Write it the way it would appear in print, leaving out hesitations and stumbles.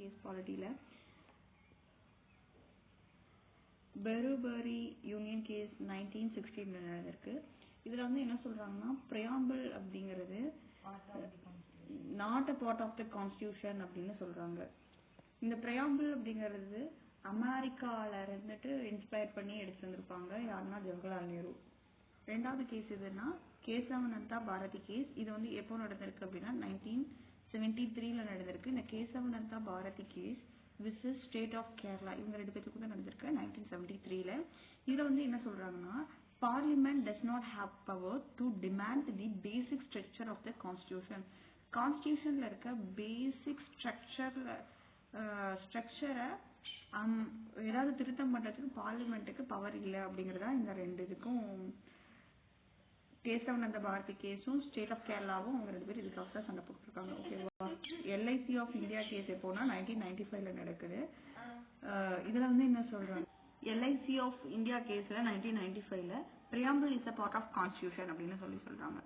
Case பாலிட்டியில் Berubari union case 1916 நடந்திருக்கு. இதில் வந்து என்ன சொல்கிறாங்கன்னா, ப்ரியாம்பிள் அப்படிங்கிறது not a part of the constitution அப்படின்னு சொல்கிறாங்க. இந்த ப்ரியாம்பிள் அப்படிங்கிறது அமெரிக்காவில் இருந்துட்டு இன்ஸ்பயர் பண்ணி எடுத்து வந்திருப்பாங்க. யாருன்னா ஜவஹர்லால் நேரு. ரெண்டாவது கேஸ் எதுன்னா கேசவனந்தா பாரதி கேஸ். இது வந்து எப்போ நடந்திருக்கு அப்படின்னா 1973 நடந்திருக்கு. இந்த Kesavananda Bharati case versus state of Kerala, இவங்க 2 பேருக்கு தான் நடந்திருக்கு 1973. இதில் வந்து என்ன சொல்றாங்கன்னா, parliament does not have power to demand the basic structure of the constitution. கான்ஸ்டியூஷன்ல இருக்க பேசிக் ஸ்ட்ரக்சரை ஏதாவது திருத்தம் பண்றதுக்கு பார்லிமெண்ட்டுக்கு பவர் இல்லை அப்படிங்கிறதா இந்த 2 இதுக்கும். கேசவனந்த பாரதி கேஸும் ஸ்டேட் ஆஃப் கேரளாவும் அவங்க 2 பேர் இதுக்காக தான் சண்டை போட்டுருக்காங்க. ஓகேவா. எல்ஐசி ஆஃப் இந்தியா கேஸ் எப்போனா 1995 நடக்குது. இதுல வந்து என்ன சொல்றாங்க, எல்ஐசி ஆஃப் இந்தியா கேஸ்ல 1995 preamble is a part of constitution அப்படின்னு சொல்றாங்க.